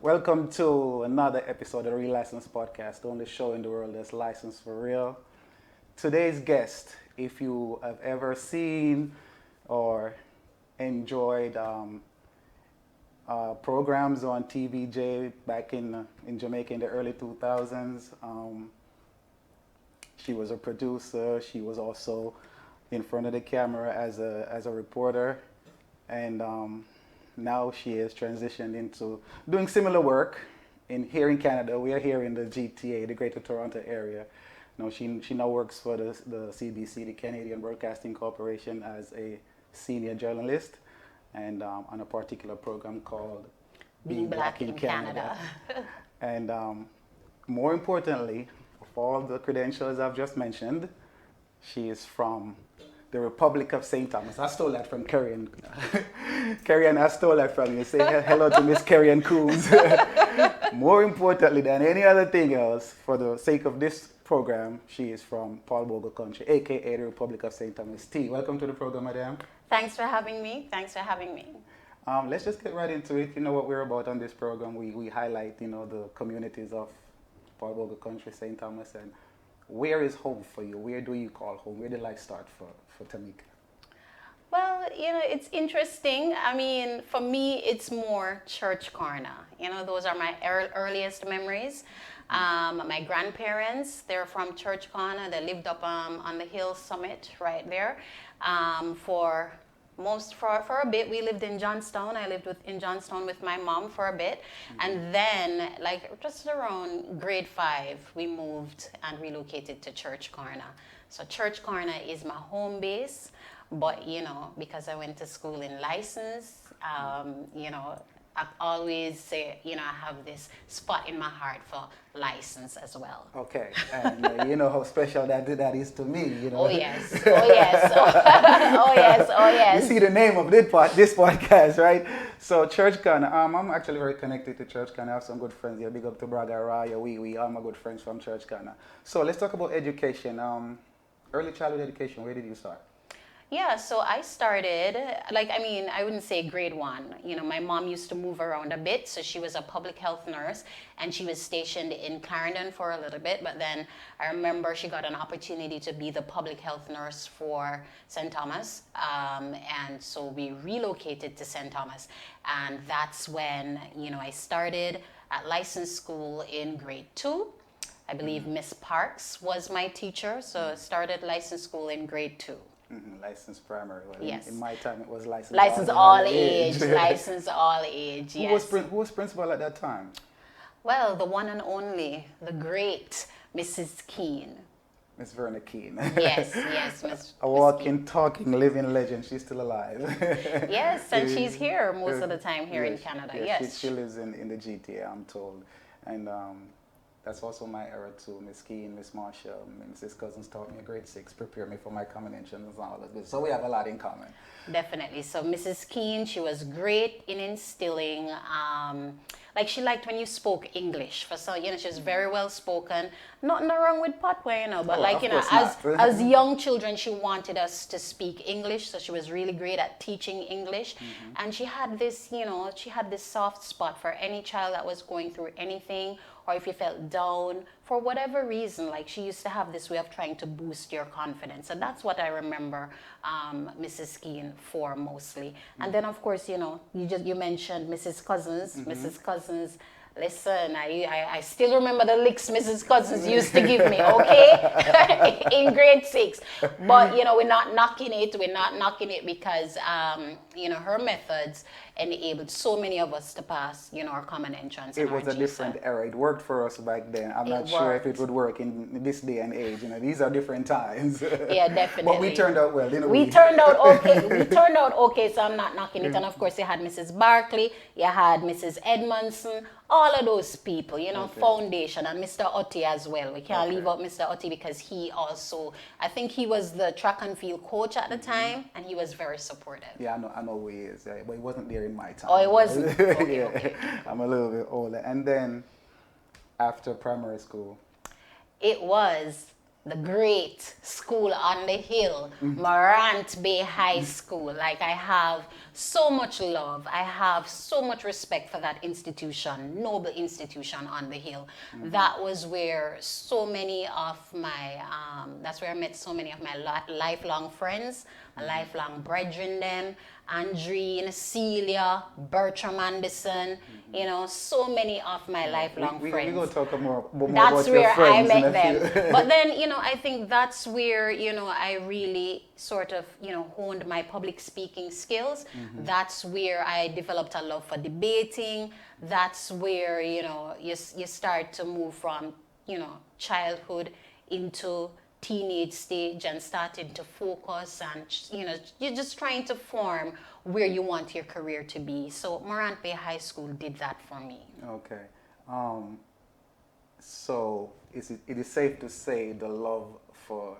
Welcome to another episode of the Real License Podcast, the only show in the world that's licensed for real. Today's guest, if you have ever seen or enjoyed programs on TVJ back in Jamaica in the early 2000s, she was a producer. She was also in front of the camera as a reporter, and now she has transitioned into doing similar work here in Canada. We are here in the GTA, the Greater Toronto Area. Now she now works for the CBC, the Canadian Broadcasting Corporation, as a senior journalist, and on a particular program called Being Black in Canada. And more importantly, of all the credentials I've just mentioned, she is from the Republic of St. Thomas. I stole that from Kerry-Ann. Kerry-Ann, I stole that from you. Say hello to Miss Kerry-Ann Coombs. More importantly than any other thing else, for the sake of this program, she is from Paul Bogle Country, aka the Republic of St. Thomas. T, welcome to the program, madam. Thanks for having me. Let's just get right into it. You know what we're about on this program. We highlight, the communities of Paul Bogle Country, St. Thomas, and where is home for you? Where do you call home? Where did life start for Tamika? Well, it's interesting. I mean, for me, it's more church corner. Those are my earliest memories. My grandparents, they're from Church Corner. They lived up on the hill summit right there. For a bit, we lived in Johnstown. I lived in Johnstown with my mom for a bit. Mm-hmm. And then, just around grade 5, we moved and relocated to Church Corner. So Church Corner is my home base. But, because I went to school in license, I always say, I have this spot in my heart for license as well. Okay, and you know how special that is to me, Oh yes, oh yes, oh yes, oh yes. You see the name of this podcast, right? So Church Corner, I'm actually very connected to Church Corner. I have some good friends here. Big up to Braga, Raya, we all my good friends from Church Corner. So let's talk about education. Early childhood education, where did you start? Yeah, so I started, I wouldn't say grade 1. My mom used to move around a bit, so she was a public health nurse, and she was stationed in Clarendon for a little bit, but then I remember she got an opportunity to be the public health nurse for St. Thomas, and so we relocated to St. Thomas, and that's when, I started at license school in grade 2. I believe Miss Parks was my teacher, so I started license school in grade 2. Mm-hmm. Licensed primary. Well, yes. In my time, it was licensed all age. Licensed all age. Yes. Who was principal at that time? Well, the one and only, the great Mrs. Keene. Miss Verna Keene. Yes, Miss. A walking, talking, living legend. She's still alive. Yes, and she's here most of the time here in Canada. Yes. She lives in the GTA, I'm told, and that's also my era too. Miss Keene, Miss Marshall, Mrs. Cousins taught me a grade 6, prepared me for my comprehension and all that. So we have a lot in common. Definitely. So Mrs. Keene, she was great in instilling, she liked when you spoke English. For so, she was very well spoken. Nothing wrong with Potway, but as young children, she wanted us to speak English. So she was really great at teaching English. Mm-hmm. And she had this, soft spot for any child that was going through anything, or if you felt down for whatever reason. She used to have this way of trying to boost your confidence. And that's what I remember Mrs. Keene for mostly. Mm-hmm. And then, of course, you mentioned Mrs. Cousins. Mm-hmm. Mrs. Cousins, listen, I still remember the licks Mrs. Cousins used to give me, okay? In grade 6. But, we're not knocking it. We're not knocking it because, her methods enabled so many of us to pass, our common entrance. It was a different era. It worked for us back then. I'm not sure if it would work in this day and age. These are different times. Yeah, definitely. But we turned out well, We turned out okay. So I'm not knocking it. And of course, you had Mrs. Barkley, you had Mrs. Edmondson, all of those people, Foundation, and Mr. Otti as well. We can't leave out Mr. Otti because he also, I think he was the track and field coach at the time, and he was very supportive. Yeah, I know who he is, but he wasn't there in my time. Oh, it wasn't? Okay. I'm a little bit older. And then, after primary school? It was the great school on the hill, Morant Bay High School. Like, I have so much love. I have so much respect for that institution, noble institution on the hill. That was where so many of my, that's where I met so many of my lifelong friends, lifelong brethren them, Andreen, Celia, Bertram Anderson, you know, so many of my lifelong friends. We're going to talk more That's about your where I friends met them. But then, you know, I think that's where, you know, I really sort of, you know, honed my public speaking skills. That's where I developed a love for debating. That's where, you know, you start to move from, you know, childhood into teenage stage and starting to focus, and you know, you're just trying to form where you want your career to be. So Morant Bay High School did that for me. Okay. So it is safe to say the love for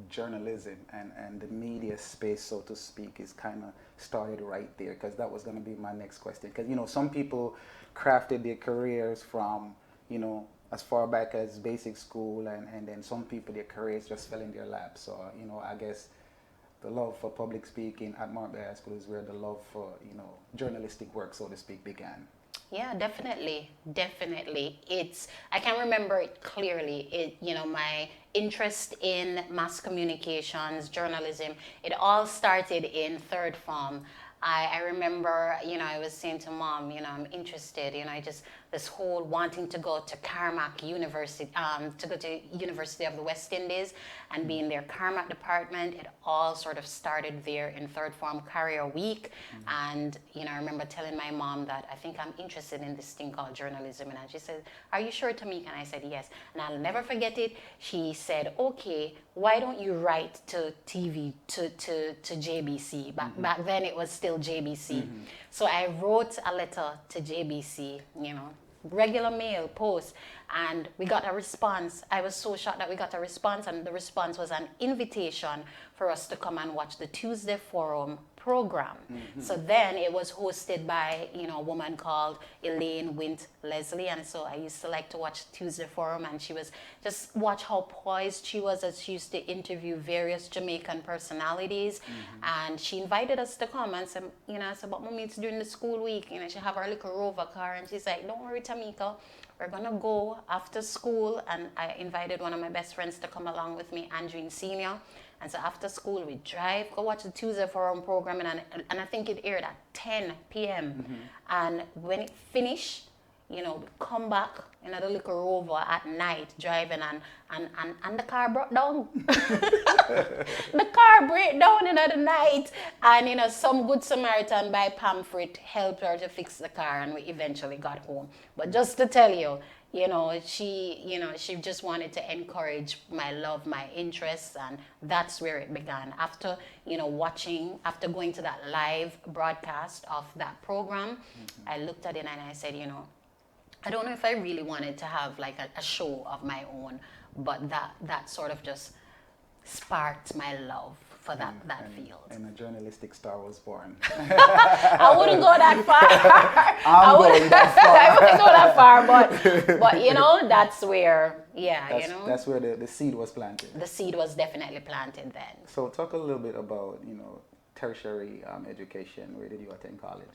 journalism and the media space, so to speak, is kind of started right there, because that was going to be my next question. Because, you know, some people crafted their careers from, you know, as far back as basic school, and then some people, their careers just fell in their lap. So, you know, I guess the love for public speaking at Morant Bay High School is where the love for, you know, journalistic work, so to speak, began. Yeah, definitely. Definitely. I can remember it clearly. You know, my interest in mass communications, journalism, it all started in third form. I remember, you know, I was saying to mom, you know, I'm interested, you know, this whole wanting to go to Carmack University, to go to University of the West Indies and be in their Carmack department. It all sort of started there in third form career week. And, you know, I remember telling my mom that I think I'm interested in this thing called journalism. And she said, are you sure, Tamika? And I said, yes. And I'll never forget it. She said, okay, why don't you write to TV, to JBC? Back then it was still JBC. So I wrote a letter to JBC, you know, regular mail, post, and we got a response. I was so shocked that we got a response, and the response was an invitation for us to come and watch the Tuesday Forum program. So then it was hosted by, you know, a woman called Elaine Wint Leslie, and so I used to like to watch Tuesday Forum, and she was just watch how poised she was as she used to interview various Jamaican personalities. And she invited us to come and said, you know, I said, but mommy, it's during the school week, you know, she have her little Rover car, and she's like, don't worry, Tamika, we're gonna go after school. And I invited one of my best friends to come along with me, Andreen Senior. And so after school, we drive, go watch the Tuesday Forum program, and I think it aired at 10 p.m. And when it finished, you know, we come back in a little Rover at night driving, and the car broke down. The car broke down in the night, and, you know, some good Samaritan by pamphlet helped her to fix the car, and we eventually got home. But just to tell you, you know, she just wanted to encourage my love, my interests, and that's where it began. After, you know, after going to that live broadcast of that program, I looked at it and I said, you know, I don't know if I really wanted to have like a show of my own, but that sort of just sparked my love for that field. And a journalistic star was born. I wouldn't go that far. I wouldn't go that far, but you know, that's where, that's where the seed was planted. The seed was definitely planted then. So talk a little bit about, you know, tertiary education. Where did you attend college?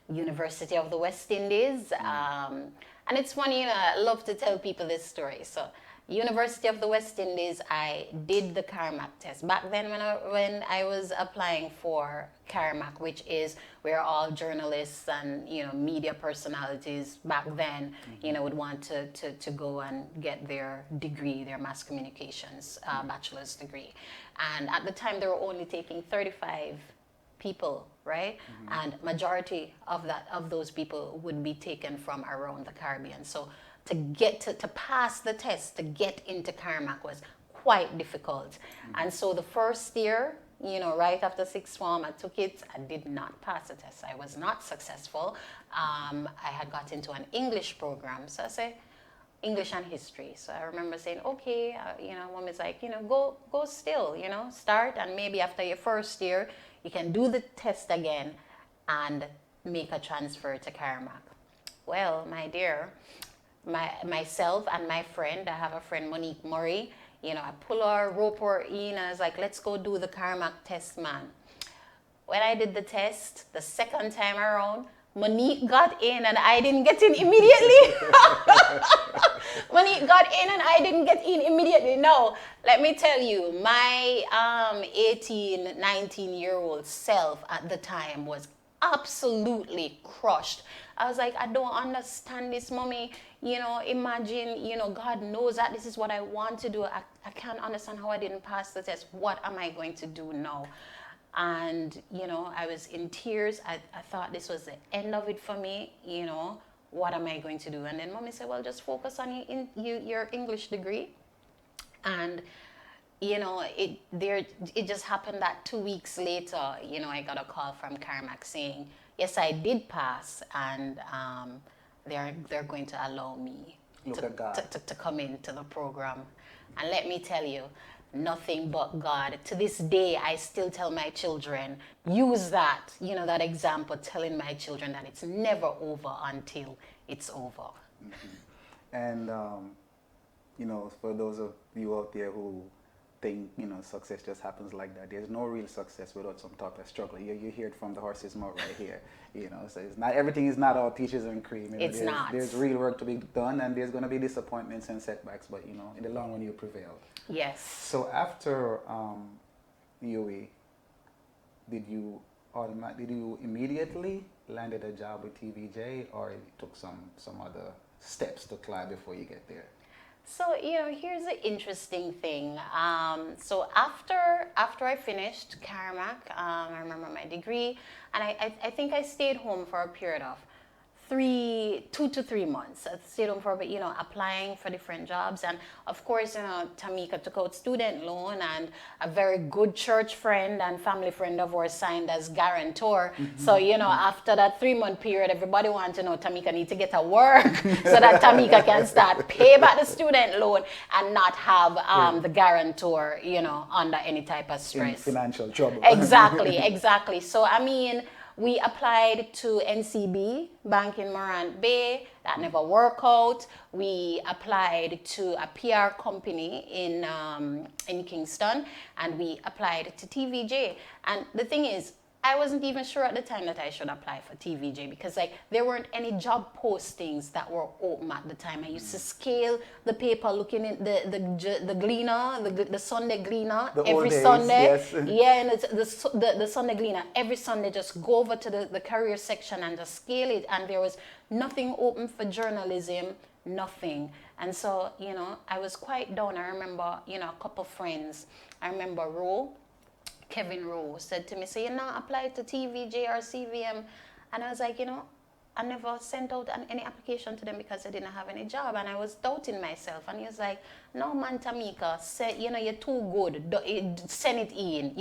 University of the West Indies. And it's funny, you know, I love to tell people this story. So University of the West Indies, I did the Carmack test. Back then when I was applying for Carmack, which is where all journalists and, you know, media personalities back then, you know, would want to go and get their degree, their mass communications bachelor's degree. And at the time, they were only taking 35 people, right? And majority of those people would be taken from around the Caribbean. So to get to pass the test, to get into Carmack was quite difficult. And so the first year, you know, right after sixth form, I took it. I did not pass the test. I was not successful. I had got into an English program. So I say, English and history. So I remember saying, okay, you know, mom is like, you know, go still, you know, start, and maybe after your first year, you can do the test again and make a transfer to Carmack. Well, my dear, myself and my friend, I have a friend, Monique Murray, I pull her, rope her in, and I was like, let's go do the Carmack test, man. When I did the test, the second time around, Monique got in and I didn't get in immediately. Monique got in and I didn't get in immediately. No, let me tell you, my 18, 19-year-old self at the time was absolutely crushed. I was like, I don't understand this, mommy. Imagine, God knows that this is what I want to do. I can't understand how I didn't pass the test. What am I going to do now? And, I was in tears. I thought this was the end of it for me. What am I going to do? And then mommy said, well, just focus on your English degree. And, it just happened that 2 weeks later, I got a call from Carmack saying, yes, I did pass. And they're going to allow me to come into the program. And let me tell you, nothing but God. To this day, I still tell my children, use that, that example, telling my children that it's never over until it's over. Mm-hmm. And, for those of you out there who think, success just happens like that, there's no real success without some type of struggle. You hear it from the horse's mouth right here. So it's not, everything is not all peaches and cream. It's not. There's real work to be done, and there's going to be disappointments and setbacks, but, in the long run, you prevail. Yes. So after UE, did you immediately landed a job with TVJ, or it took some other steps to climb before you get there? So, here's the interesting thing. So after I finished Carmack, I remember my degree, and I think I stayed home for a period of 2 to 3 months. I stayed home for a bit, applying for different jobs. And of course, Tamika took out student loan, and a very good church friend and family friend of ours signed as guarantor. Mm-hmm. So, after that 3-month period, everybody wanted to know Tamika need to get to work so that Tamika can start pay back the student loan and not have the guarantor, under any type of stress. In financial trouble. Exactly. So, we applied to NCB Bank in Morant Bay. That never worked out. We applied to a PR company in Kingston, and we applied to TVJ. And the thing is, I wasn't even sure at the time that I should apply for TVJ because there weren't any job postings that were open at the time. I used to scale the paper, looking at the Gleaner, the Sunday Gleaner every Sunday. Yes. Yeah, and it's the Sunday Gleaner every Sunday. Just go over to the career section and just scale it. And there was nothing open for journalism, nothing. And so I was quite down. I remember a couple friends. I remember Kevin Rowe said to me, so you're not applied to TVJ or CVM? And I was like, I never sent out any application to them because I didn't have any job, and I was doubting myself. And he was like, no, man, Tamika, say, you're too good. Send it in.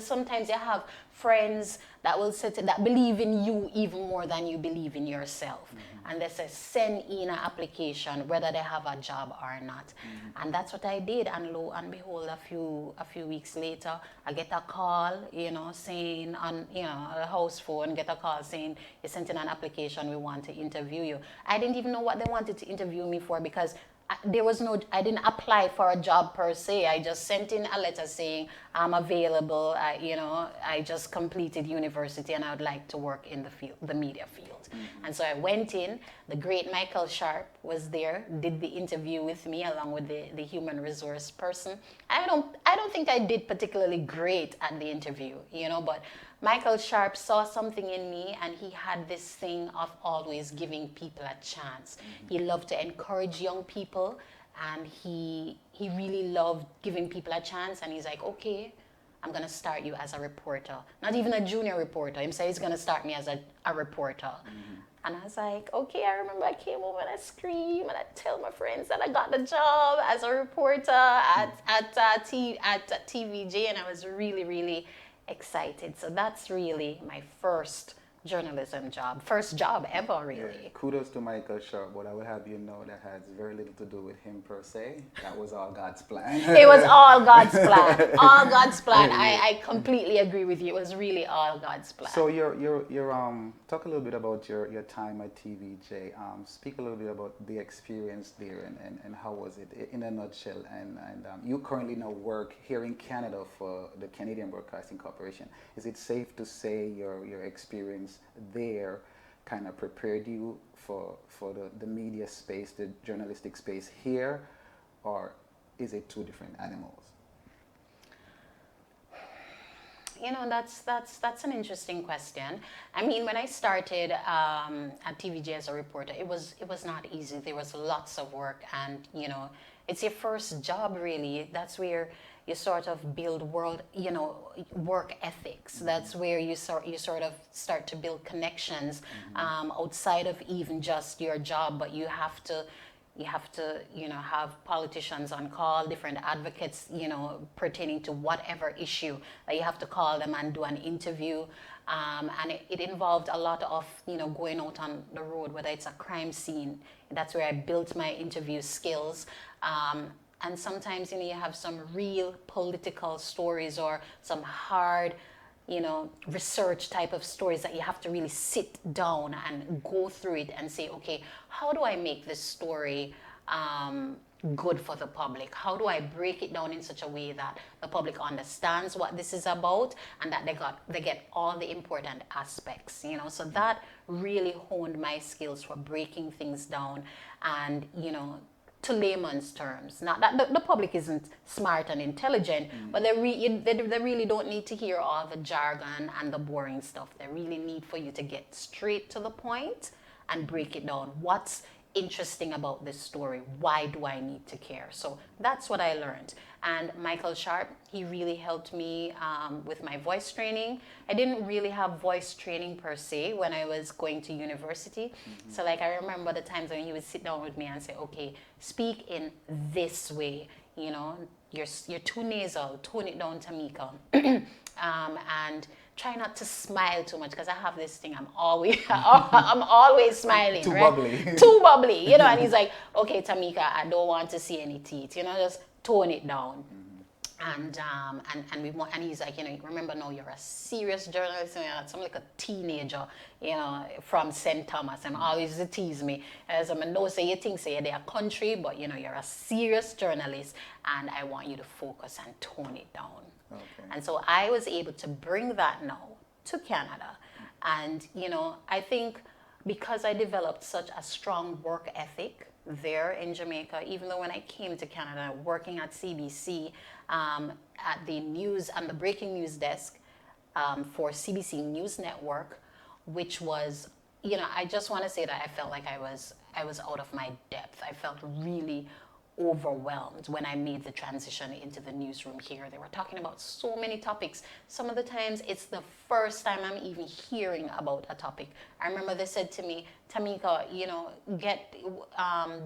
Sometimes you have friends that will that believe in you even more than you believe in yourself. Mm-hmm. And they say, send in an application, whether they have a job or not. Mm-hmm. And that's what I did. And lo and behold, a few weeks later, I get a call, saying on, a house phone, get a call saying, you sent in an application, we want to interview you. I didn't even know what they wanted to interview me for because I didn't apply for a job per se. I just sent in a letter saying I'm available. I just completed university and I would like to work in the media field. Mm-hmm. And so I went in. The great Michael Sharp was there, did the interview with me along with the human resource person. I don't think I did particularly great at the interview, but Michael Sharp saw something in me, and he had this thing of always giving people a chance. Mm-hmm. He loved to encourage young people, and he really loved giving people a chance. And he's like, okay, I'm going to start you as a reporter. Not even a junior reporter. He said he's going to start me as a reporter. Mm-hmm. And I was like, okay. I remember I came over and I screamed and I tell my friends that I got the job as a reporter at TVJ, and I was really, really excited. So that's really my first journalism job. First job ever, Yeah, really. kudos to Michael Sharp, but I will have you know that has very little to do with him per se. That was all God's plan. It was all God's plan. All God's plan. Yeah. I completely agree with you. It was really all God's plan. So you're talk a little bit about your time at TVJ. Speak a little bit about the experience there and how was it in a nutshell. And you currently now work here in Canada for the Canadian Broadcasting Corporation. Is it safe to say your experience there kind of prepared you for the media space, the journalistic space here, or is it two different animals? You know, that's an interesting question. I mean, when I started at TVJ as a reporter, it was not easy. There was lots of work, and you know, it's your first job really. That's where you sort of build work ethics. That's where you sort of start to build connections outside of even just your job, but you have to have politicians on call, different advocates, pertaining to whatever issue that you have to call them and do an interview. And it involved a lot of, going out on the road, whether it's a crime scene. That's where I built my interview skills. And sometimes, you have some real political stories or some hard, research type of stories that you have to really sit down and go through it and say, okay, how do I make this story good for the public? How do I break it down in such a way that the public understands what this is about and that they get all the important aspects, So that really honed my skills for breaking things down and, to layman's terms. Not that the public isn't smart and intelligent, but they really don't need to hear all the jargon and the boring stuff. They really need for you to get straight to the point and break it down. What's interesting about this story? Why do I need to care? So that's what I learned. And Michael Sharp, he really helped me with my voice training. I didn't really have voice training per se when I was going to university. So like I remember the times when he would sit down with me and say, okay, speak in this way, you're too nasal, tone it down, Tamika. And try not to smile too much because I have this thing. I'm always smiling. Too right? bubbly. Too bubbly. And he's like, okay, Tamika, I don't want to see any teeth. Just tone it down. And he's like, remember now you're a serious journalist. You're not some like a teenager, from St. Thomas, and always used to tease me. As I know, say you think say they're a country, but you're a serious journalist, and I want you to focus and tone it down. Okay. And so I was able to bring that now to Canada. And, I think because I developed such a strong work ethic there in Jamaica, even though when I came to Canada working at C.B.C, at the news and the breaking news desk for C.B.C. News Network, which was, I just want to say that I felt like I was out of my depth. I felt really overwhelmed when I made the transition into the newsroom here. They were talking about so many topics. Some of the times it's the first time I'm even hearing about a topic. I remember they said to me, Tamika,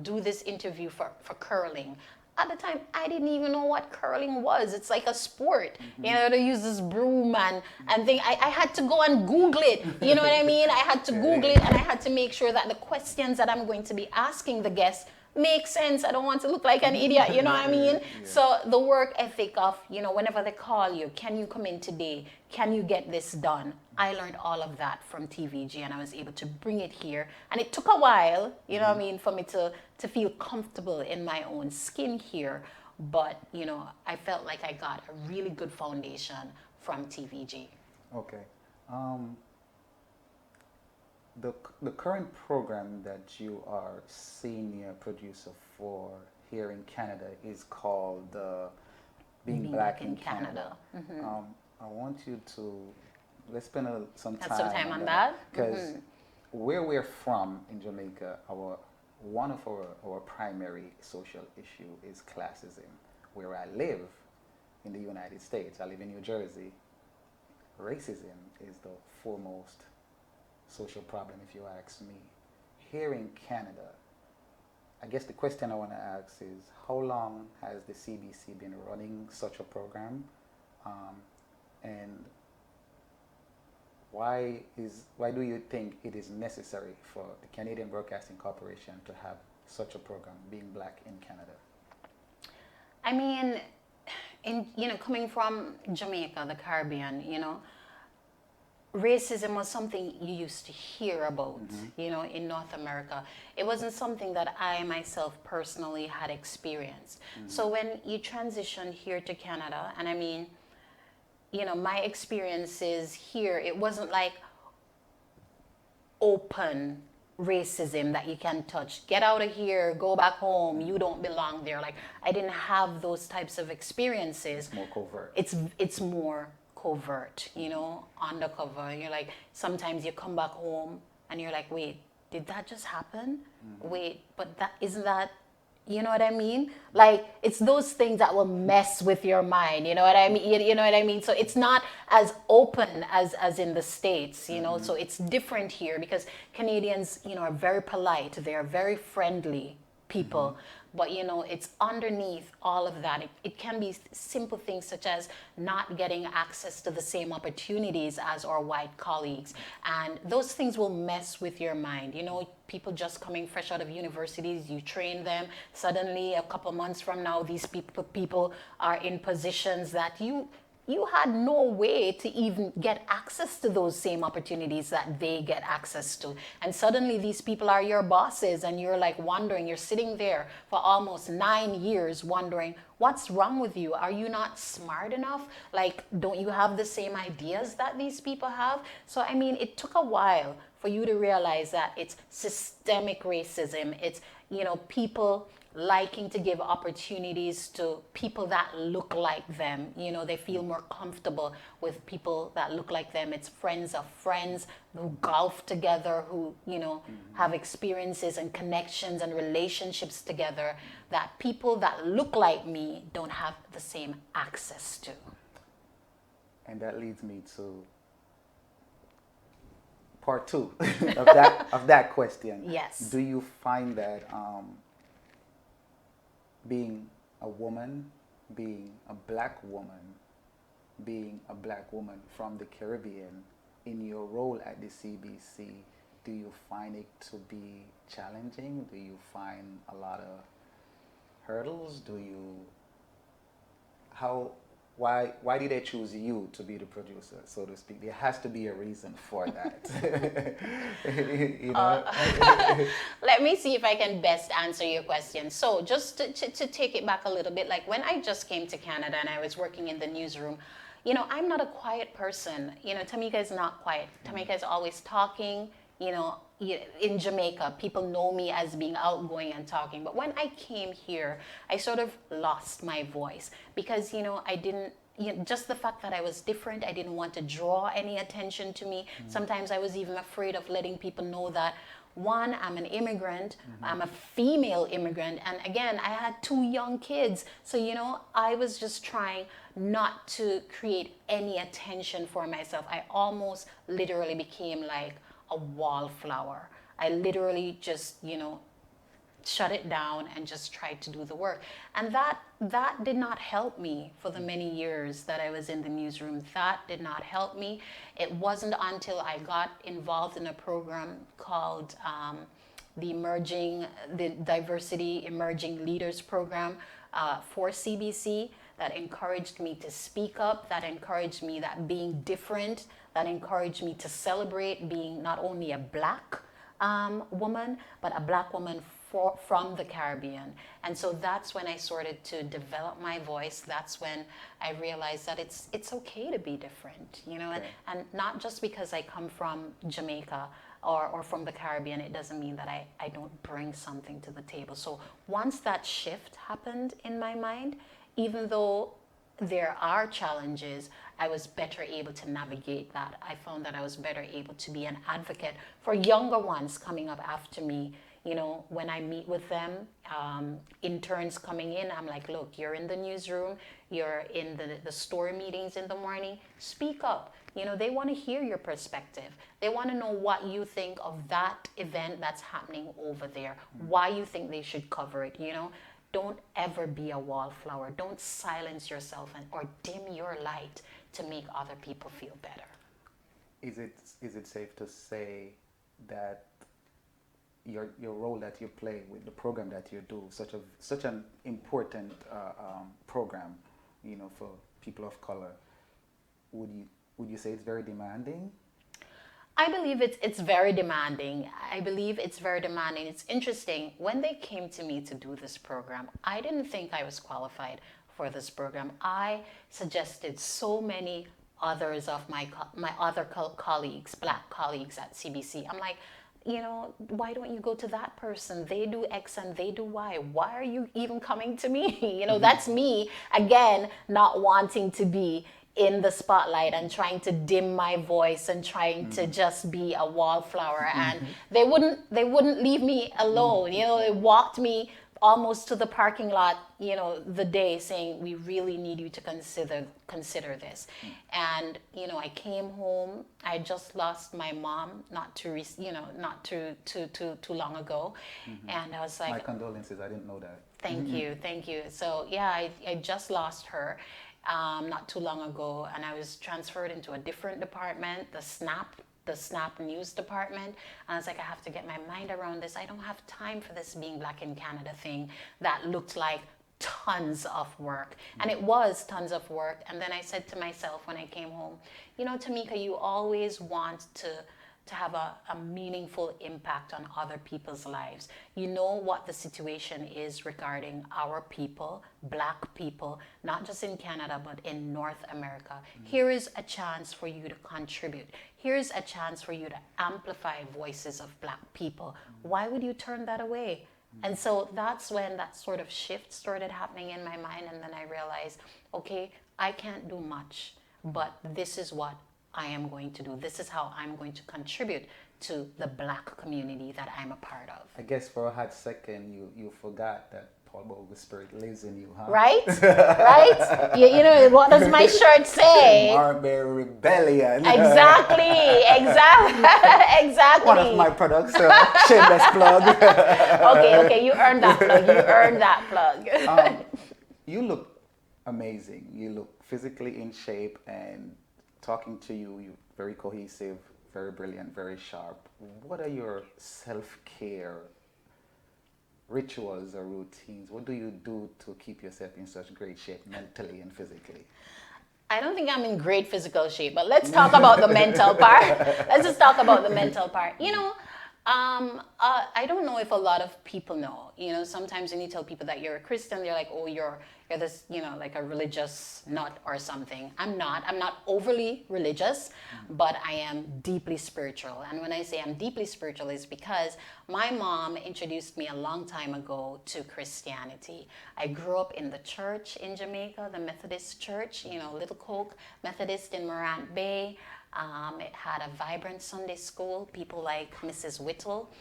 do this interview for curling. At the time, I didn't even know what curling was. It's like a sport. They use this broom and thing. I had to go and Google it. You know what I mean? I had to Google it, and I had to make sure that the questions that I'm going to be asking the guests make sense. I don't want to look like an idiot, you know what I mean? Yeah. So the work ethic of, whenever they call you, can you come in today? Can you get this done? I learned all of that from TVG, and I was able to bring it here. And it took a while, you know what I mean, for me to feel comfortable in my own skin here. But, I felt like I got a really good foundation from TVG. Okay. The current program that you are senior producer for here in Canada is called Being Black in Canada. I want you to, let's spend some time on that. Because where we're from in Jamaica, one of our primary social issue is classism. Where I live in the United States, I live in New Jersey, racism is the foremost social problem, if you ask me. Here in Canada, I guess the question I want to ask is, how long has the CBC been running such a program? And why do you think it is necessary for the Canadian Broadcasting Corporation to have such a program, being black in Canada? I mean, coming from Jamaica, the Caribbean, racism was something you used to hear about, in North America. It wasn't something that I myself personally had experienced. So when you transitioned here to Canada, and I mean, my experiences here, it wasn't like open racism that you can touch. Get out of here, go back home, you don't belong there. Like, I didn't have those types of experiences. It's more covert. It's more covert, undercover. You're like, sometimes you come back home and you're like, wait, did that just happen? Wait, but that isn't that, you know what I mean? Like, it's those things that will mess with your mind, you know what I mean? You know what I mean? So it's not as open as in the States, so it's different here because Canadians, are very polite. They are very friendly people. But, it's underneath all of that. It can be simple things such as not getting access to the same opportunities as our white colleagues. And those things will mess with your mind. People just coming fresh out of universities, you train them. Suddenly, a couple months from now, these people are in positions that you had no way to even get access to those same opportunities that they get access to. And suddenly these people are your bosses and you're like wondering, you're sitting there for almost 9 years wondering, what's wrong with you? Are you not smart enough? Like, don't you have the same ideas that these people have? So, I mean, it took a while for you to realize that it's systemic racism. It's, people liking to give opportunities to people that look like them. They feel more comfortable with people that look like them. It's friends of friends who golf together, who, have experiences and connections and relationships together that people that look like me don't have the same access to. And that leads me to part 2 of that question. Yes. Do you find that being a woman, being a black woman from the Caribbean, in your role at the CBC, do you find it to be challenging? Do you find a lot of hurdles? Why did they choose you to be the producer, so to speak? There has to be a reason for that. Let me see if I can best answer your question. So just to take it back a little bit, like when I just came to Canada and I was working in the newsroom, I'm not a quiet person. Tamika is not quiet. Tamika is always talking. In Jamaica, people know me as being outgoing and talking. But when I came here, I sort of lost my voice because, I didn't, just the fact that I was different, I didn't want to draw any attention to me. Sometimes I was even afraid of letting people know that, one, I'm an immigrant, I'm a female immigrant, and again, I had 2 young kids. So, I was just trying not to create any attention for myself. I almost literally became like a wallflower. I literally just, shut it down and just tried to do the work. And that did not help me for the many years that I was in the newsroom. That did not help me. It wasn't until I got involved in a program called the Diversity Emerging Leaders Program for CBC that encouraged me to speak up, that encouraged me that being different, that encouraged me to celebrate being not only a black woman, but a black woman from the Caribbean. And so that's when I started to develop my voice. That's when I realized that it's okay to be different, okay. and not just because I come from Jamaica or from the Caribbean, it doesn't mean that I don't bring something to the table. So once that shift happened in my mind, even though there are challenges, I was better able to navigate that. I found that I was better able to be an advocate for younger ones coming up after me. When I meet with them, interns coming in, I'm like, look, you're in the newsroom, you're in the store meetings in the morning, speak up. They want to hear your perspective. They want to know what you think of that event that's happening over there, why you think they should cover it, Don't ever be a wallflower. Don't silence yourself or dim your light to make other people feel better. is it safe to say that your role that you play with the program that you do, such an important program, for people of color, would you say it's very demanding? I believe it's very demanding. I believe it's very demanding. It's interesting. When they came to me to do this program, I didn't think I was qualified for this program. I suggested so many others of my other colleagues, black colleagues at CBC. I'm like, why don't you go to that person? They do X and they do Y. Why are you even coming to me? That's me, again, not wanting to be in the spotlight and trying to dim my voice and trying to just be a wallflower. And they wouldn't leave me alone. They walked me almost to the parking lot, the day, saying, we really need you to consider this. And I came home. I just lost my mom not too long ago. And I was like, My condolences. I didn't know that. Thank you. So yeah, I just lost her not too long ago, and I was transferred into a different department, the SNAP news department. And I was like, I have to get my mind around this. I don't have time for this being black in Canada thing that looked like tons of work. And it was tons of work. And then I said to myself when I came home, Tamika, you always want to have a meaningful impact on other people's lives. You know what the situation is regarding our people, black people, not just in Canada, but in North America. Here is a chance for you to contribute. Here's a chance for you to amplify voices of black people. Why would you turn that away? And so that's when that sort of shift started happening in my mind. And then I realized, okay, I can't do much, but this is what I am going to do. This is how I'm going to contribute to the black community that I'm a part of. I guess for a hot second, you forgot that Paul Bogle spirit lives in you, huh? Right? Right? What does my shirt say? Marbury Rebellion. Exactly. Exactly. One of my products, shameless plug. Okay, you earned that plug. You earned that plug. You look amazing. You look physically in shape, and talking to you, you're very cohesive, very brilliant, very sharp. What are your self-care rituals or routines? What do you do to keep yourself in such great shape mentally and physically? I don't think I'm in great physical shape, but let's talk about the mental part. Let's just talk about the mental part. I don't know if a lot of people know. Sometimes when you tell people that you're a Christian, they're like, oh, you're this, like a religious nut or something. I'm not. I'm not overly religious, but I am deeply spiritual. And when I say I'm deeply spiritual, is because my mom introduced me a long time ago to Christianity. I grew up in the church in Jamaica, the Methodist church, Little Coke Methodist in Morant Bay. It had a vibrant Sunday school, people like Mrs. Whittle,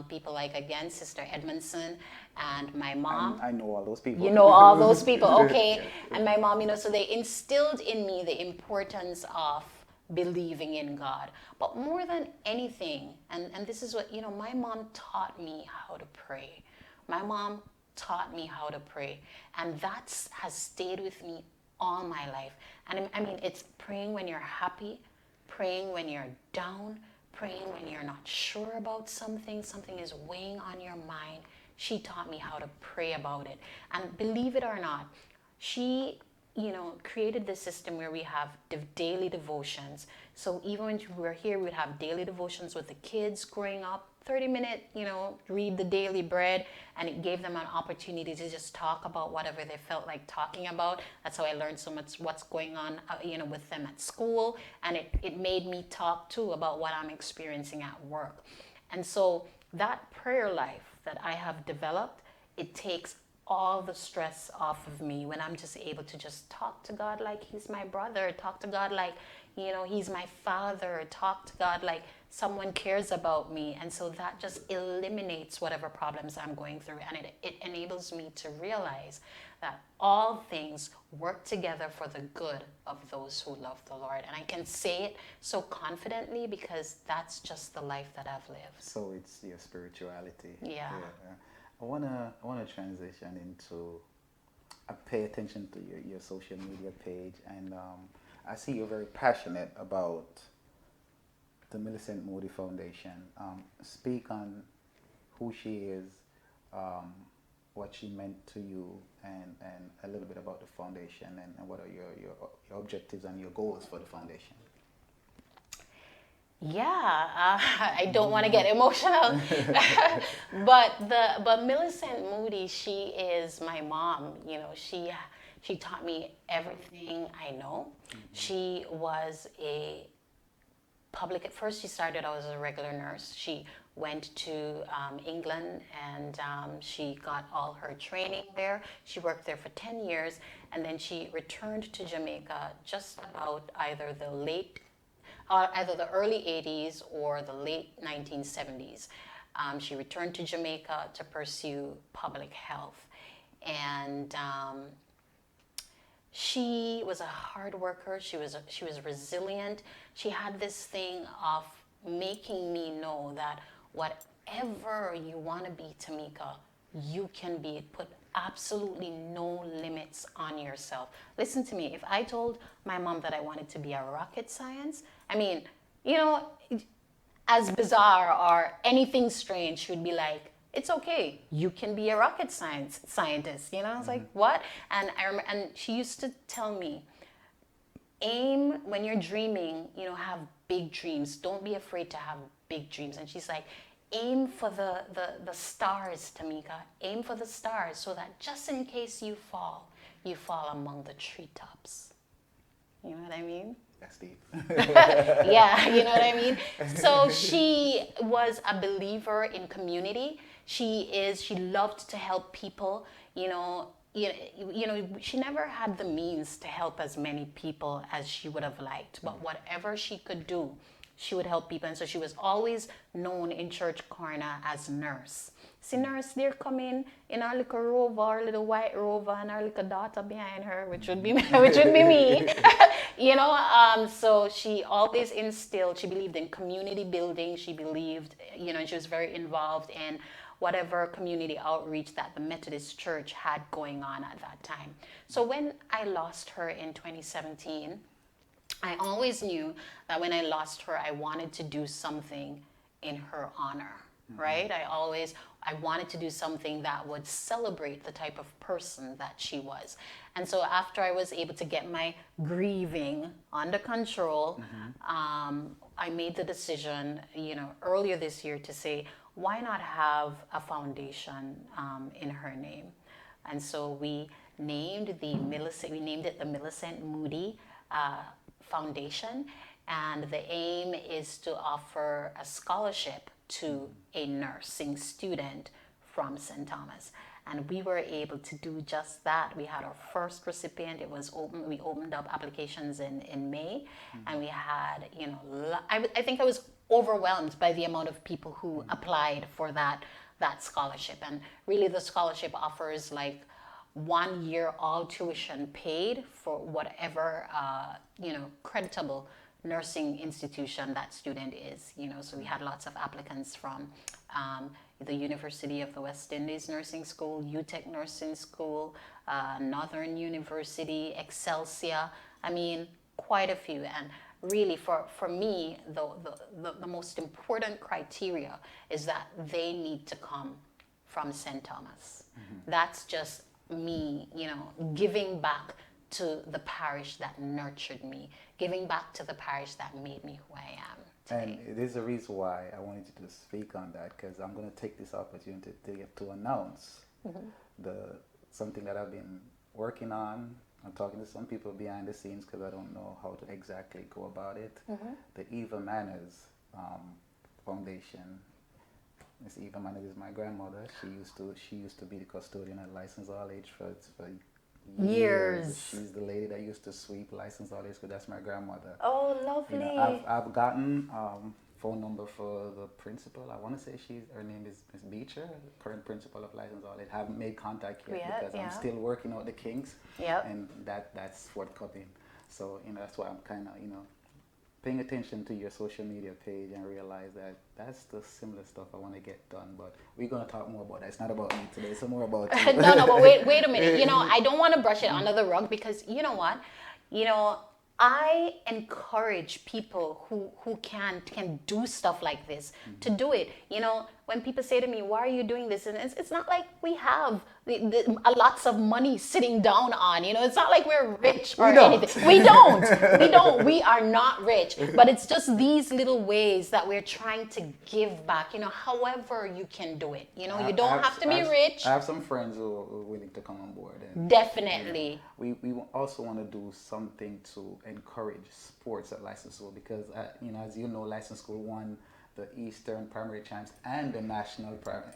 people like, again, Sister Edmondson, and my mom. I know all those people. You know all those people, okay. And my mom, so they instilled in me the importance of believing in God. But more than anything, and this is what, my mom taught me how to pray. My mom taught me how to pray. And that has stayed with me all my life. And I mean, it's praying when you're happy, praying when you're down, praying when you're not sure about something is weighing on your mind. She taught me how to pray about it. And believe it or not, she, created this system where we have daily devotions. So even when we were here, we would have daily devotions with the kids growing up, 30-minute, read the daily bread, and it gave them an opportunity to just talk about whatever they felt like talking about. That's how I learned so much what's going on, with them at school, and it made me talk too about what I'm experiencing at work. And so that prayer life that I have developed, it takes all the stress off of me when I'm just able to just talk to God like he's my brother, talk to God like, he's my father, talk to God like someone cares about me. And so that just eliminates whatever problems I'm going through. And it enables me to realize that all things work together for the good of those who love the Lord. And I can say it so confidently because that's just the life that I've lived. So it's your spirituality. Yeah. I wanna transition into. I pay attention to your social media page, and I see you're very passionate about the Millicent Moody Foundation. Speak on who she is, what she meant to you, and a little bit about the foundation, and what are your objectives and your goals for the foundation. Yeah, I don't want to get emotional, but Millicent Moody, she is my mom. You know, she taught me everything I know. She was a public, at first she started out as a regular nurse. She went to England, and she got all her training there. She worked there for 10 years, and then she returned to Jamaica just about either the early 80s or the late 1970s. She returned to Jamaica to pursue public health, and she was a hard worker. She was resilient. She had this thing of making me know that whatever you want to be, Tamika, you can be it. Put absolutely no limits on yourself. Listen to me. If I told my mom that I wanted to be a rocket science, I mean, you know, as bizarre or anything strange, she would be like, it's okay. You can be a rocket scientist. You know, I was like, what? And I remember, and she used to tell me, aim when you're dreaming. You know, have big dreams. Don't be afraid to have big dreams. And she's like, aim for the stars, Tamika. Aim for the stars, so that just in case you fall among the treetops. You know what I mean? That's deep. Yeah, you know what I mean? So she was a believer in community. She loved to help people, you know, she never had the means to help as many people as she would have liked, but whatever she could do, she would help people. And so she was always known in church corner as nurse. See, nurse, they're coming in our little rover, our little white rover, and our little daughter behind her, which would be me. You know, so she always instilled, she believed in community building. She believed, you know, she was very involved in whatever community outreach that the Methodist Church had going on at that time. So when I lost her in 2017, I always knew that when I lost her, I wanted to do something in her honor, right? I wanted to do something that would celebrate the type of person that she was. And so after I was able to get my grieving under control, I made the decision, you know, earlier this year to say, why not have a foundation in her name? And so we named it the Millicent Moody Foundation, and the aim is to offer a scholarship to a nursing student from St. Thomas. And we were able to do just that. We had our first recipient. It was open. We opened up applications in May, and we had, you know, I think I was overwhelmed by the amount of people who applied for that scholarship. And really, the scholarship offers like 1 year all tuition paid for whatever you know, creditable nursing institution that student is, you know. So we had lots of applicants from the University of the West Indies Nursing School, UTech Nursing School, Northern University, Excelsior. I mean, quite a few. And really, for me, the most important criteria is that they need to come from St. Thomas. That's just me, you know, giving back to the parish that nurtured me, giving back to the parish that made me who I am today. And it is the reason why I wanted you to speak on that, because I'm going to take this opportunity to announce something that I've been working on. I'm talking to some people behind the scenes because I don't know how to exactly go about it. The Eva Manners Foundation. Miss Eva Manners is my grandmother. She used to be the custodian at License All Age for years. She's the lady that used to sweep License All Age, because that's my grandmother. Oh, lovely. You know, I've gotten phone number for the principal. I want to say her name is Miss Beecher, current principal of License All Age. I haven't made contact yet because I'm still working out the kinks. And that's forthcoming. So, you know, that's why I'm kind of, you know, paying attention to your social media page and realize that that's the similar stuff I want to get done. But we're going to talk more about that. It's not about me today. It's more about you. No, but wait a minute. You know, I don't want to brush it under the rug, because you know what? You know, I encourage people who can do stuff like this to do it. You know, when people say to me, "Why are you doing this?" and it's not like we have lots of money sitting down on. You know, it's not like we're rich or anything. We don't. We don't. We are not rich. But it's just these little ways that we're trying to give back. You know, however you can do it. You know, you don't have to be rich. I have some friends who are willing to come on board. And, definitely. We also want to do something to encourage sports at License School because, you know, as you know, License School won the Eastern Primary Champs and the National Primary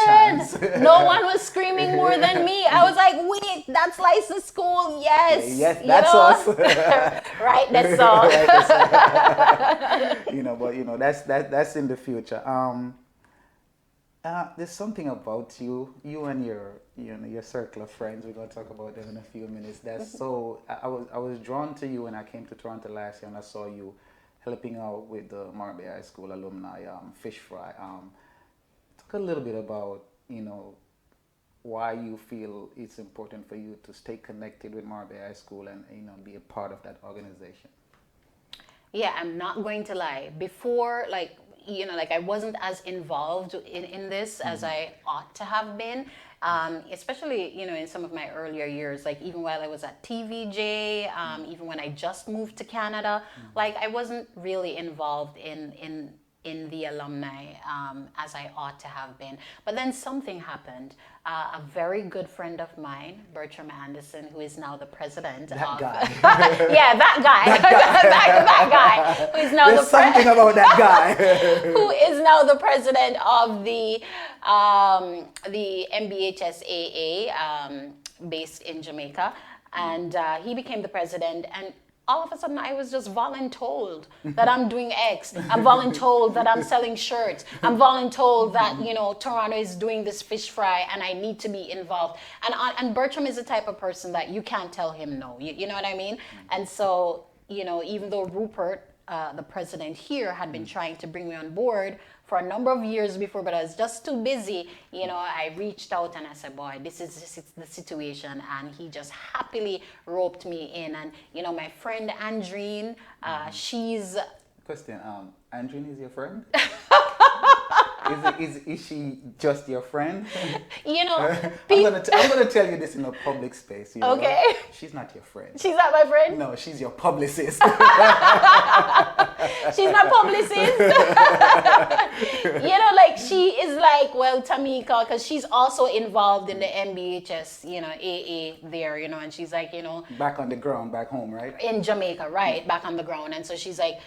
Champs. No one was screaming more than me. I was like, wait, that's License School. Yes. Yes, that's us. Right, that's all. Right, that's all. You know, but, you know, that's in the future. There's something about you and your circle of friends. We're gonna talk about them in a few minutes. That's so. I was drawn to you when I came to Toronto last year, and I saw you helping out with the Marble High School alumni fish fry. Talk a little bit about why you feel it's important for you to stay connected with Marble High School and be a part of that organization. Yeah, I'm not going to lie. Before, like I wasn't as involved in this as I ought to have been, especially, in some of my earlier years, like even while I was at TVJ, even when I just moved to Canada, like I wasn't really involved in the alumni as I ought to have been. But then something happened. A very good friend of mine, Bertram Anderson, who is now the president that of... guy. Yeah, that guy. that guy. Who is now There's something about that guy. Who is now the president of the MBHSAA based in Jamaica. And he became the president, and all of a sudden, I was just voluntold that I'm doing X. I'm voluntold that I'm selling shirts. I'm voluntold that, Toronto is doing this fish fry and I need to be involved. And Bertram is the type of person that you can't tell him no. You know what I mean? And so, even though Rupert, the president here, had been trying to bring me on board for a number of years before, but I was just too busy, I reached out and I said, boy, this is the situation. And he just happily roped me in. And, my friend Andreen, she's... Question, Andreen is your friend? Is she just your friend? I'm gonna tell you this in a public space. Okay. She's not your friend. She's not my friend? No, she's your publicist. She's my publicist. She is like, well, Tamika, because she's also involved in the MBHS, AA there, and she's like, back on the ground, back home, right? In Jamaica, right, back on the ground. And so she's like,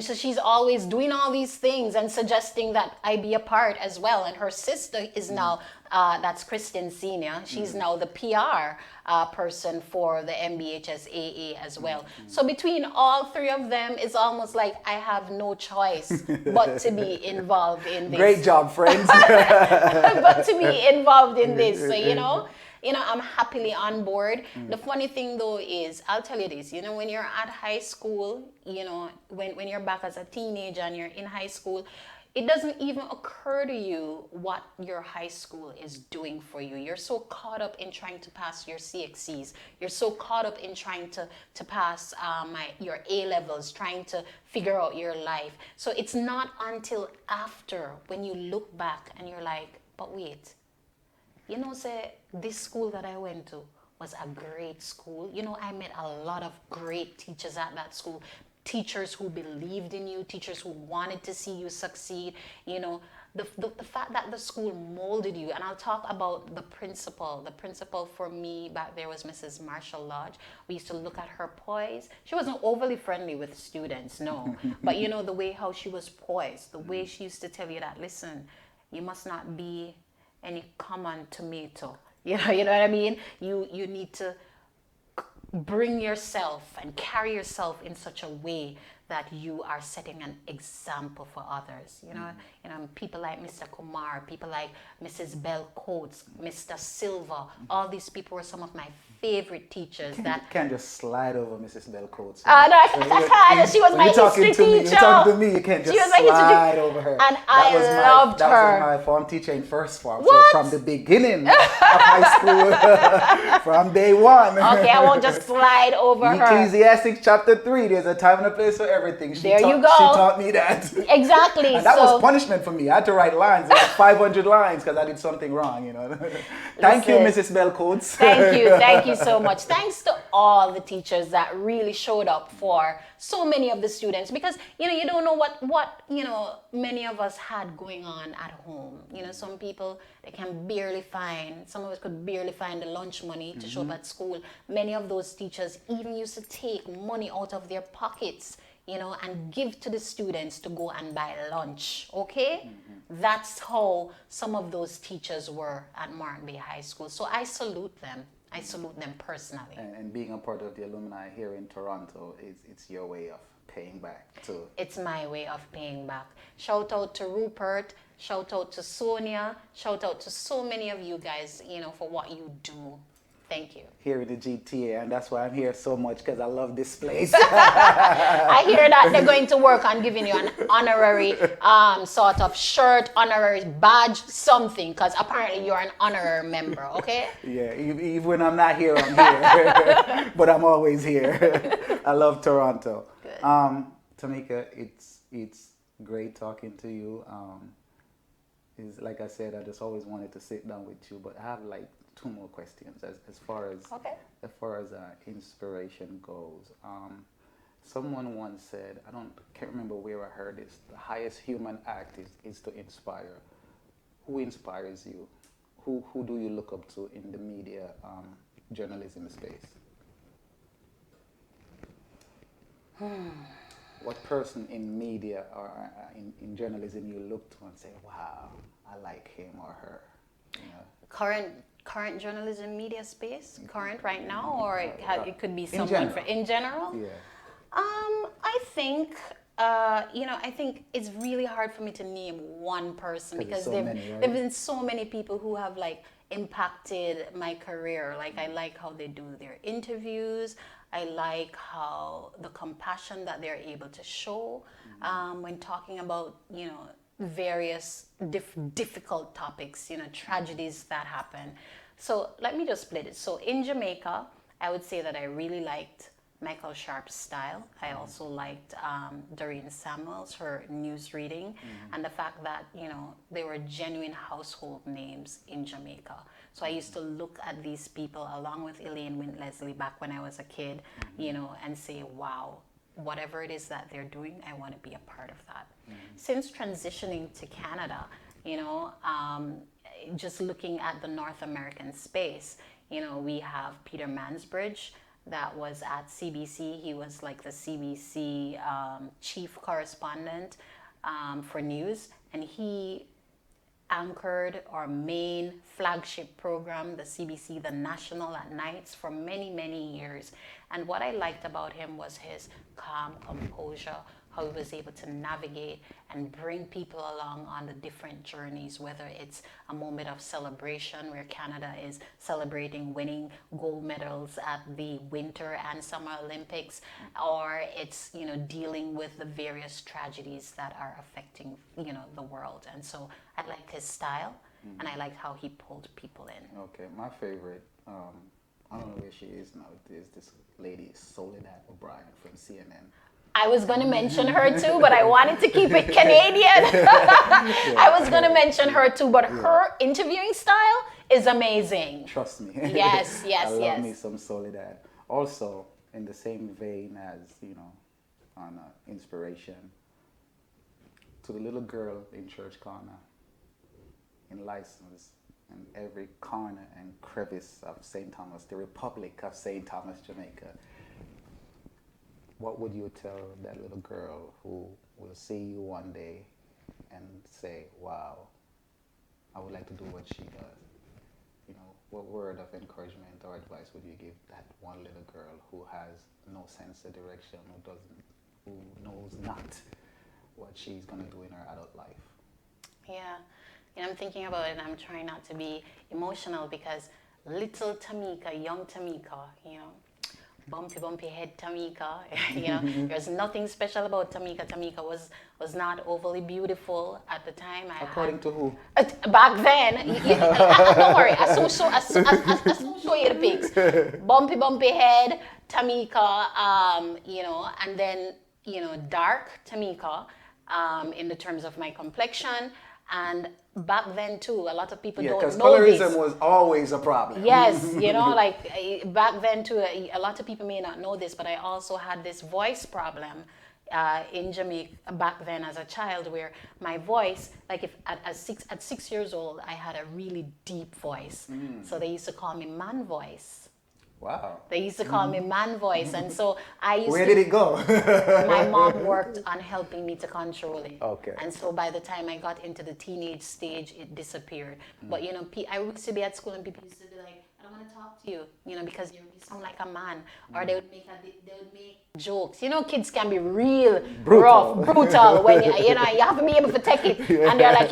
so she's always doing all these things and suggesting that I be a part as well. And her sister is now, that's Kristen Senior. She's now the PR person for the MBHSAA as well. So between all three of them, it's almost like I have no choice but to be involved in this. Great job, friends. But to be involved in this. So, I'm happily on board. The funny thing though is, I'll tell you this, when you're at high school, when you're back as a teenager and you're in high school, it doesn't even occur to you what your high school is doing for you. You're so caught up in trying to pass your CXCs. You're so caught up in trying to pass your A levels, trying to figure out your life. So it's not until after, when you look back and you're like, but wait, say this school that I went to was a great school. I met a lot of great teachers at that school. Teachers who believed in you, teachers who wanted to see you succeed. The fact that the school molded you. And I'll talk about the principal. The principal for me back there was Mrs. Marshall Lodge. We used to look at her poise. She wasn't overly friendly with students, no. But the way how she was poised, the way she used to tell you that, listen, you must not be any common tomato. You know what I mean? You need to bring yourself and carry yourself in such a way that you are setting an example for others. People like Mr. Kumar, people like Mrs. Bell Coates, Mr. Silva, all these people were some of my favorite teachers that... You can't just slide over Mrs. Belcoats. No, I can't. She was my history teacher. You're talking to me, you can't just slide over her. And I loved her. That was my form teacher in first form. What? So from the beginning of high school, from day one. Okay, I won't just slide over her. Ecclesiastes chapter 3, there's a time and a place for everything. There you go. She taught me that. Exactly. And that was punishment for me. I had to write lines, like 500 lines, because I did something wrong, you know. Thank you, Mrs. Belcoats. Thank you so much. Thanks to all the teachers that really showed up for so many of the students, because you don't know what many of us had going on at home. Some people, they can barely find, some of us could barely find the lunch money to show up at school. Many of those teachers even used to take money out of their pockets, and give to the students to go and buy lunch. Okay? That's how some of those teachers were at Martin Bay High School. So I salute them. I salute them personally. And being a part of the alumni here in Toronto, it's your way of paying back too. It's my way of paying back. Shout out to Rupert, shout out to Sonia, shout out to so many of you guys, for what you do. Thank you. Here in the GTA, and that's why I'm here so much, because I love this place. I hear that they're going to work on giving you an honorary sort of shirt, honorary badge, something, because apparently you're an honorary member, okay? Yeah, even when I'm not here, I'm here. But I'm always here. I love Toronto. Good. Tamika, it's great talking to you. Like I said, I just always wanted to sit down with you, but I have like 2 more questions as far as inspiration goes. Someone once said, can't remember where I heard this, the highest human act is to inspire. Who inspires you? Who do you look up to in the media journalism space? What person in media or in journalism you look to and say, wow, I like him or her? Current journalism media space, current right now, or it could be someone in general. Yeah. I think I think it's really hard for me to name one person, because there've been so many people who have like impacted my career. Like, I like how they do their interviews. I like how the compassion that they're able to show when talking about various difficult topics, tragedies that happen. So let me just split it. So in Jamaica, I would say that I really liked Michael Sharp's style. I also liked Doreen Samuels, her news reading, and the fact that, they were genuine household names in Jamaica. So I used to look at these people along with Elaine Wint Leslie back when I was a kid, and say, wow, whatever it is that they're doing, I want to be a part of that. Since transitioning to Canada, just looking at the North American space, we have Peter Mansbridge that was at CBC. He was like the CBC chief correspondent for news, and he anchored our main flagship program, the CBC, the National at Nights, for many, many years. And what I liked about him was his calm composure, how he was able to navigate and bring people along on the different journeys, whether it's a moment of celebration where Canada is celebrating winning gold medals at the Winter and Summer Olympics, or it's, dealing with the various tragedies that are affecting, the world. And so I liked his style, and I liked how he pulled people in. Okay, my favorite, I don't know where she is now, is this lady, Soledad O'Brien from CNN. I was going to mention her too, but I wanted to keep it Canadian. I was going to mention her too, but her interviewing style is amazing. Trust me. Yes. I love me some Soledad. Also, in the same vein as, on inspiration, to the little girl in Church Corner, in License, in every corner and crevice of St. Thomas, the Republic of St. Thomas, Jamaica. What would you tell that little girl who will see you one day and say, wow, I would like to do what she does? What word of encouragement or advice would you give that one little girl who has no sense of direction, who knows not what she's going to do in her adult life? Yeah. I'm thinking about it, and I'm trying not to be emotional, because little Tamika, young Tamika, bumpy head Tamika. There's nothing special about Tamika. Tamika was not overly beautiful at the time. According to who? Back then, don't worry, I still show you the pics. Bumpy head Tamika, and then dark Tamika, in the terms of my complexion. And back then too, a lot of people don't know this. Colorism was always a problem. Yes, back then too, a lot of people may not know this, but I also had this voice problem in Jamaica back then as a child, where my voice, like if at 6 years old, I had a really deep voice. So they used to call me man voice. Wow. They used to call me man voice, and so I used Where did it go? My mom worked on helping me to control it. Okay. And so by the time I got into the teenage stage, it disappeared. But I used to be at school and people used to be like, I don't want to talk to you, because you sound like a man. Or they would make jokes. Kids can be real rough, brutal when you have to be able to take it. And they're like,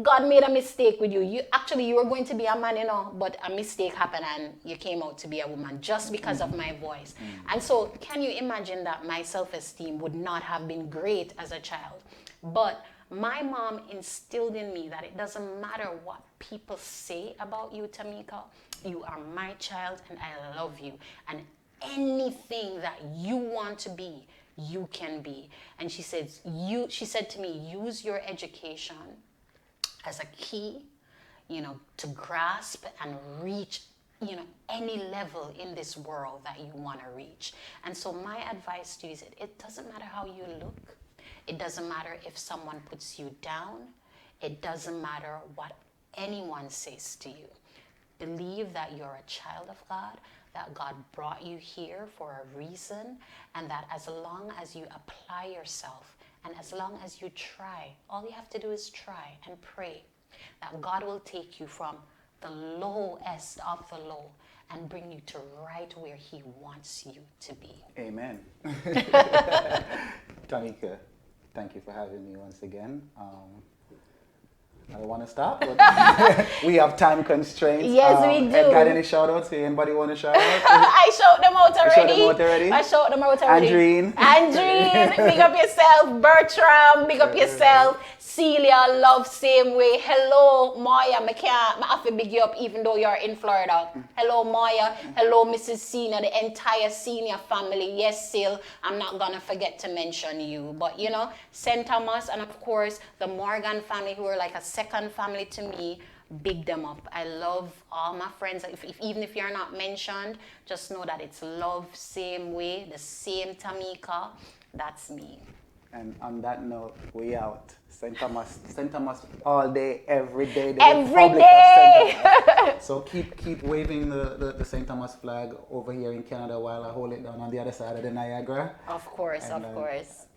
God made a mistake with you. You were going to be a man, but a mistake happened and you came out to be a woman just because of my voice. And so can you imagine that my self-esteem would not have been great as a child? But my mom instilled in me that it doesn't matter what people say about you, Tamika. You are my child and I love you. And anything that you want to be, you can be. And she said to me, use your education as a key, to grasp and reach, any level in this world that you want to reach. And so my advice to you is it doesn't matter how you look. It doesn't matter if someone puts you down. It doesn't matter what anyone says to you. Believe that you're a child of God, that God brought you here for a reason, and that as long as you apply yourself and as long as you try, all you have to do is try and pray that God will take you from the lowest of the low and bring you to right where He wants you to be. Amen. Tamika, thank you for having me once again. I don't want to stop, but we have time constraints. Yes, we do. Got any shout outs? Anybody want to shout out? I showed them out already. I showed them out already. Andreen, big up yourself. Bertram, big up yourself. Celia, love same way. Hello, Maya. I have to big you up even though you're in Florida. Hello, Maya. Hello, Mrs. Senior, the entire Senior family. Yes, Sil, I'm not going to forget to mention you. But, St. Thomas and, of course, the Morgan family, who are like a second family to me, big them up. I love all my friends. Even if you're not mentioned, just know that it's love same way, the same Tamika. That's me. And on that note, we out. St. Thomas all day, every day. Every day. So keep waving the St. Thomas flag over here in Canada while I hold it down on the other side of the Niagara. Of course, of course.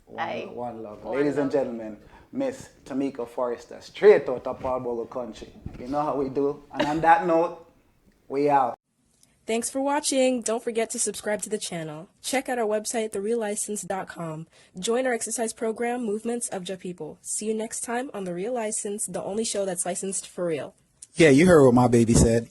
One love. Ladies and gentlemen, Miss Tamika Forrester, straight out of Paul Bogle country. You know how we do. And on that note, we out. Thanks for watching. Don't forget to subscribe to the channel. Check out our website, thereallicense.com. Join our exercise program, Movements of Ja People. See you next time on The Real License, the only show that's licensed for real. Yeah, you heard what my baby said.